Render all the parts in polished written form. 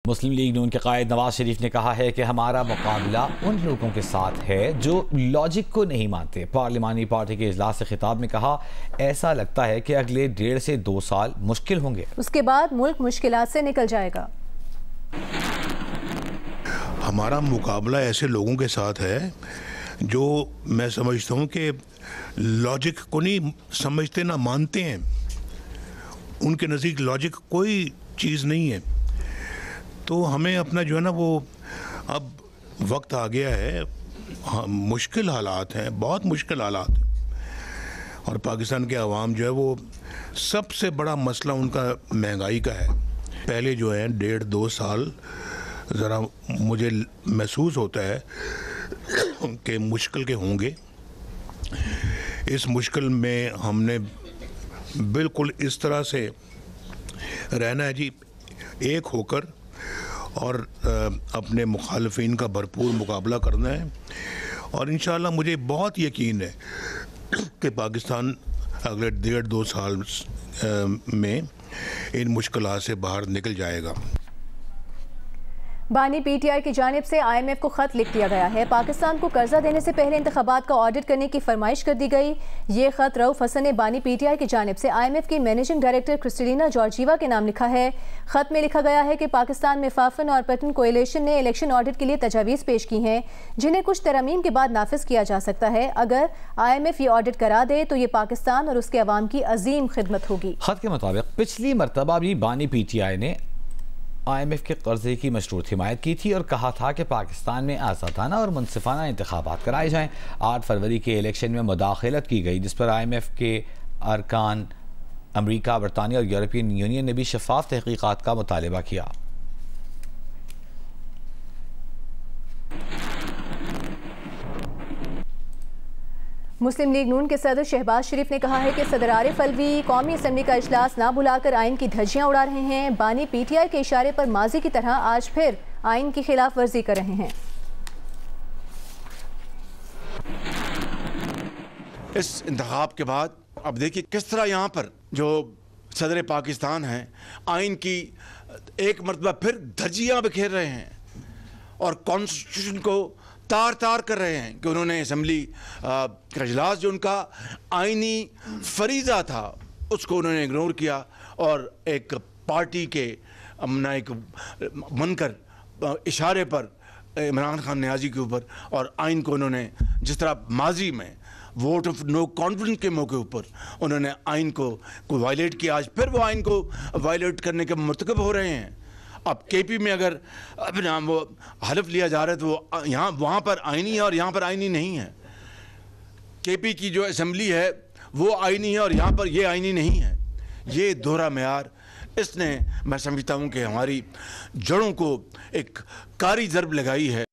मुस्लिम league नून के कायद नवाज शरीफ ने कहा है कि हमारा मुकाबला उन लोगों के साथ है जो लॉजिक को नहीं मानते। पार्लिमानी पार्टी के इजलास से खिताब में कहा, ऐसा लगता है कि अगले 1.5 से 2 साल मुश्किल होंगे, उसके बाद मुल्क मुश्किलात से निकल जाएगा। हमारा मुकाबला ऐसे लोगों के साथ है जो मैं समझता हूँ कि लॉजिक को नहीं समझते, ना मानते हैं। उनके नज़दीक लॉजिक कोई चीज़ नहीं है। तो हमें अपना जो है ना, वो अब वक्त आ गया है। हाँ, मुश्किल हालात हैं, बहुत मुश्किल हालात हैं। और पाकिस्तान के अवाम जो है वो सबसे बड़ा मसला उनका महंगाई का है। पहले जो है 1.5-2 साल ज़रा मुझे महसूस होता है कि मुश्किल के होंगे। इस मुश्किल में हमने बिल्कुल इस तरह से रहना है जी, एक होकर, और अपने मुखालफिन का भरपूर मुकाबला करना है। और इंशाअल्लाह मुझे बहुत यकीन है कि पाकिस्तान अगले 1.5-2 साल में इन मुश्किलात से बाहर निकल जाएगा। बानी पीटीआई की जानिब से IMF को खत लिख दिया गया है। पाकिस्तान को कर्जा देने से पहले इंतखाबात का ऑडिट करने की फरमाइश कर दी गई। ये खत रऊफ हसन ने बानी पीटीआई की जानिब से IMF की मैनेजिंग डायरेक्टर क्रिस्टलिना जॉर्जीवा के नाम लिखा है। खत में लिखा गया है कि पाकिस्तान में फाफन और पैटर्न कोएलिशन ने इलेक्शन ऑडिट के लिए तजावीज़ पेश की हैं, जिन्हें कुछ तरमीम के बाद नाफिज किया जा सकता है। अगर IMF ये ऑडिट करा दे तो ये पाकिस्तान और उसके अवाम की अजीम खिदमत होगी। खत के मुताबिक पिछली मरतबा भी बानी पीटीआई ने IMF के कर्जे की मशरूत हिमायत की थी और कहा था कि पाकिस्तान में आज़ादाना और मुनसिफाना इंतखाबात कराए जाएँ। 8 फरवरी के इलेक्शन में मुदाखलत की गई, जिस पर IMF के अरकान अमरीका, बरतानिया और यूरोपियन यूनियन ने भी शफाफ तहकीकात का मुतालबा किया। मुस्लिम लीग नून के सदर शहबाज शरीफ ने कहा है कि सदर आरिफ अलवी कौमी असम्बली का इजलास ना बुलाकर आइन की धज्जियां उड़ा रहे हैं। बानी पीटीआई के इशारे पर माजी की तरह आज फिर आइन की खिलाफ वर्जी कर रहे हैं। इस इंतखाब के बाद अब देखिए किस तरह यहाँ पर जो सदर पाकिस्तान हैं आइन की एक मरतबा फिर धज्जियां बिखेर रहे हैं और कॉन्स्टिट्यूशन को तार तार कर रहे हैं कि उन्होंने असम्बली का इजलास जो उनका आइनी फरीज़ा था उसको उन्होंने इग्नोर किया और एक पार्टी के एक बनकर इशारे पर इमरान खान नियाज़ी के ऊपर और आइन को उन्होंने जिस तरह माजी में वोट ऑफ नो कॉन्फिडेंस के मौके ऊपर उन्होंने आइन को वायलेट किया, आज फिर वो आइन को वायलेट करने के मुर्तकब हो रहे हैं। अब KP में अगर वो हलफ लिया जा रहा है तो वो यहाँ वहाँ पर आईनी है और यहाँ पर आईनी नहीं है। KP की जो असम्बली है वो आईनी है और यहाँ पर ये आईनी नहीं है। ये दोहरा मेयार, इसने मैं समझता हूँ कि हमारी जड़ों को एक कारी ज़रब लगाई है।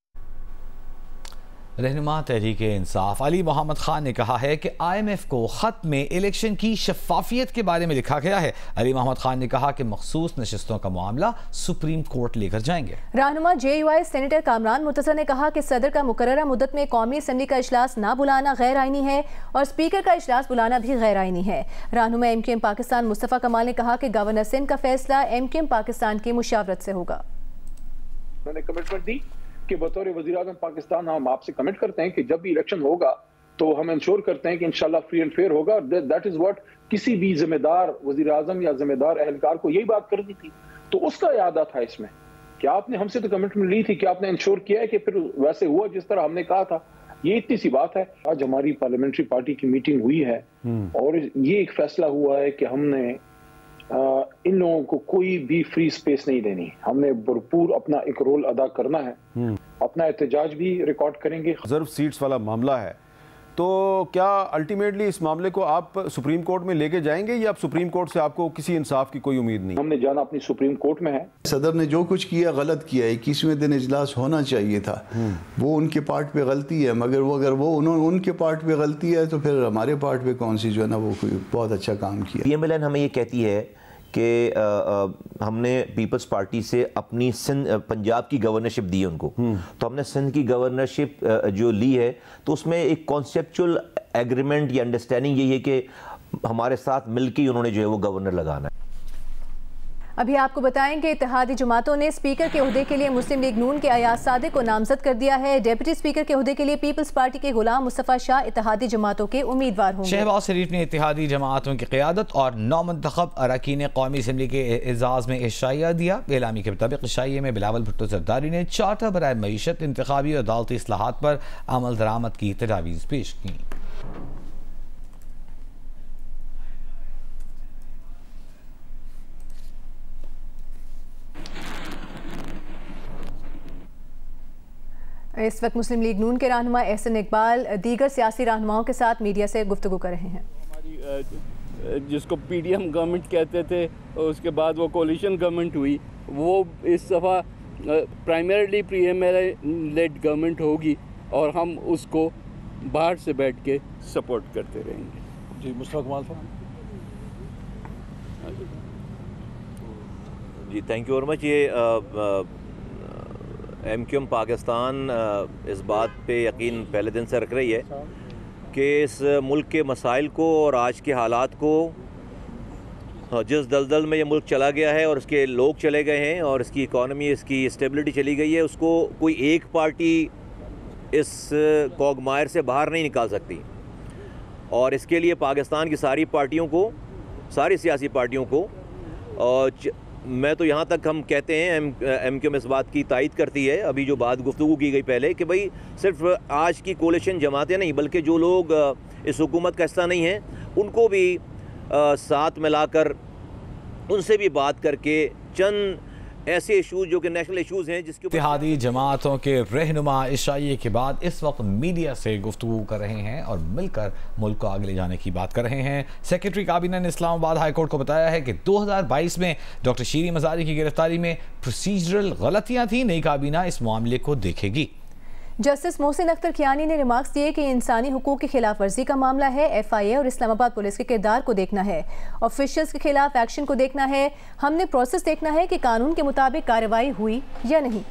रहनुमा तहरीक इंसाफ अली मोहम्मद खान ने कहा है कि IMF को ख़त में इलेक्शन की शफाफियत के बारे में लिखा गया है। अली मोहम्मद खान ने कहा कि मखसूस नशिस्तों का मामला सुप्रीम कोर्ट लेकर जाएंगे। रहनुमा JUI सेनेटर कामरान मुर्तज़ा ने कहा कि सदर का मुकर्ररा मुद्दत में कौमी असम्बली का इजलास ना बुलाना गैर आइनी है और स्पीकर का इजलास बुलाना भी गैर आइनी है। रहनुमा MKM पाकिस्तान मुस्तफ़ा कमाल ने कहा कि गवर्नर सिंध का फैसला MKM पाकिस्तान की मुशावरत से होगा। उन्होंने कमिटमेंट दी कि बतौर वज़ीर-ए-आज़म पाकिस्तान हम आपसे कमिट करते हैं कि जब भी इलेक्शन होगा तो हम इंश्योर करते हैं कि इंशाल्लाह फ्री एंड फेयर होगा। दैट इज व्हाट किसी भी जिम्मेदार वज़ीर-ए-आज़म या जिम्मेदार अहलकार को यही बात करनी थी। तो उसका इरादा था इसमें कि आपने हमसे तो कमिटमेंट ली थी कि आपने इंश्योर किया है कि फिर वैसे हुआ जिस तरह हमने कहा था। ये इतनी सी बात है। आज हमारी पार्लियामेंट्री पार्टी की मीटिंग हुई है और ये एक फैसला हुआ है कि हमने इन लोगों को कोई भी फ्री स्पेस नहीं देनी। हमने भरपूर अपना एक रोल अदा करना है, अपना एहतजाज भी रिकॉर्ड करेंगे। रिजर्व सीट्स वाला मामला है, तो क्या अल्टीमेटली इस मामले को आप सुप्रीम कोर्ट में लेके जाएंगे या आप सुप्रीम कोर्ट से आपको किसी इंसाफ की कोई उम्मीद नहीं? हमने जाना अपनी सुप्रीम कोर्ट में है। सदर ने जो कुछ किया गलत किया। 21वें दिन इजलास होना चाहिए था। वो उनके पार्ट पे गलती है, मगर वो अगर वो उनके पार्ट पे गलती है तो फिर हमारे पार्ट पे कौन सी जो है ना वो बहुत अच्छा काम किया। PMLN हमें ये कहती है कि हमने पीपल्स पार्टी से अपनी सिंध पंजाब की गवर्नरशिप दी है उनको, तो हमने सिंध की गवर्नरशिप जो ली है तो उसमें एक कॉन्सेप्चुअल एग्रीमेंट या अंडरस्टैंडिंग यही है कि हमारे साथ मिलकर उन्होंने जो है वो गवर्नर लगाना है। अभी आपको बताएं कि इत्तेहादी जमातों ने स्पीकर के ओहदे के लिए मुस्लिम लीग नून के अयाज सादिक को नामजद कर दिया है। डिप्टी स्पीकर के ओहदे के लिए पीपल्स पार्टी के गुलाम मुस्तफ़ा शाह इत्तेहादी जमातों के उम्मीदवार होंगे। शहबाज शरीफ ने इत्तेहादी जमातों की क़यादत और नौमंतखब अरकान कौमी असम्बली के एजाज़ में इशाया दिया। एलामी के मुताबिक इशाये में बिलावल भुट्टो ज़रदारी ने चार्टर बराए मईशत, इंतखाबी और अदालती इस्लाहात पर अमल दरामद की तजावीज़ पेश की। इस वक्त मुस्लिम लीग नून के रहनुमा एहसन इकबाल दीगर सियासी रहनुमाओं के साथ मीडिया से गुफ्तगू कर रहे हैं। हमारी जिसको पीडीएम गवर्नमेंट कहते थे, उसके बाद वो कोलिशन गवर्नमेंट हुई, वो इस दफ़ा प्राइमरीली पीएमएल लेड गवर्नमेंट होगी और हम उसको बाहर से बैठ के सपोर्ट करते रहेंगे। जी मुस्तफा कमाल साहब। जी थैंक यू वेरी मच। ये MQM पाकिस्तान इस बात पे यकीन पहले दिन से रख रही है कि इस मुल्क के मसाइल को और आज के हालात को, जिस दलदल में ये मुल्क चला गया है और इसके लोग चले गए हैं और इसकी इकॉनमी, इसकी स्टेबिलिटी चली गई है, उसको कोई एक पार्टी इस कॉगमायर से बाहर नहीं निकाल सकती। और इसके लिए पाकिस्तान की सारी पार्टियों को, सारी सियासी पार्टियों को, और मैं तो यहाँ तक हम कहते हैं MQM इस बात की तायद करती है, अभी जो बात गुफ्तगू की गई पहले, कि भाई सिर्फ आज की कोलिशन जमातें नहीं बल्कि जो लोग इस हुकूमत का हिस्सा नहीं हैं उनको भी साथ मिलाकर उनसे भी बात करके चंद ऐसे इशूज़ जो कि नेशनल इशूज़ हैं जिसके इत्तेहादी जमातों के रहनुमा इशाये के बाद इस वक्त मीडिया से गुफ्तगू कर रहे हैं और मिलकर मुल्क को आगे ले जाने की बात कर रहे हैं। सेक्रेटरी काबीना ने इस्लामाबाद हाई कोर्ट को बताया है कि 2022 में डॉक्टर शीरी मज़ारी की गिरफ्तारी में प्रोसीजरल गलतियां थी। नई काबीना इस मामले को देखेगी। जस्टिस मोहसिन अख्तर कियानी ने रिमार्क्स दिए कि इंसानी हुकूक की खिलाफ वर्जी का मामला है। FIA और इस्लामाबाद पुलिस के किरदार को देखना है, ऑफिशियल्स के खिलाफ एक्शन को देखना है। हमने प्रोसेस देखना है कि कानून के मुताबिक कार्रवाई हुई या नहीं।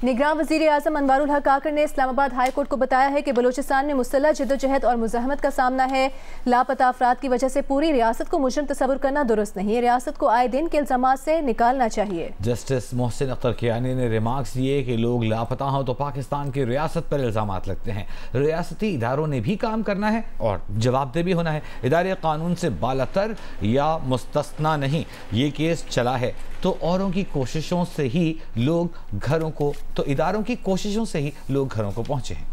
निगरान वज़ीर आज़म अनवारुल हक काकर ने इस्लामाबाद हाई कोर्ट को बताया है कि बलूचिस्तान में मुसल्लह जद्दोजहद और मुज़ाहमत का सामना है। लापता अफराद की वजह से पूरी रियासत को मुजरिम तस्वुर करना दुरुस्त नहीं है। रियासत को आए दिन के इल्ज़ामात से निकालना चाहिए। जस्टिस मोहसिन अख्तर कियानी ने रिमार्क्स दिए कि लोग लापता हों तो पाकिस्तान की रियासत पर इल्ज़ामात लगते हैं। रियासती इदारों ने भी काम करना है और जवाबदेह भी होना है। इदारे कानून से बालातर या मुस्तस्ना नहीं। ये केस चला है तो औरों की कोशिशों से ही लोग घरों को, तो इदारों की कोशिशों से ही लोग घरों को पहुंचे हैं।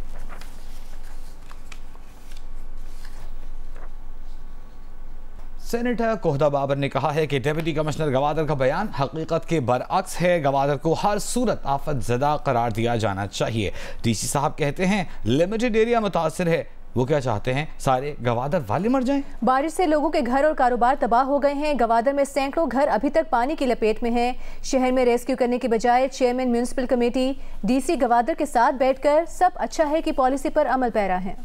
सेनेटर कोहदा बाबर ने कहा है कि डिप्टी कमिश्नर गवादर का बयान हकीकत के बरअक्स है। गवादर को हर सूरत आफत ज़दा करार दिया जाना चाहिए। DC साहब कहते हैं लिमिटेड एरिया मुतासिर है। वो क्या चाहते हैं, सारे गवादर वाले मर जाएं? बारिश से लोगों के घर और कारोबार तबाह हो गए हैं। गवादर में सैकड़ों घर अभी तक पानी की लपेट में हैं। शहर में रेस्क्यू करने की बजाय chairman municipal committee, DC Gwadar के साथ बैठकर सब अच्छा है कि पॉलिसी पर अमल पैरा है।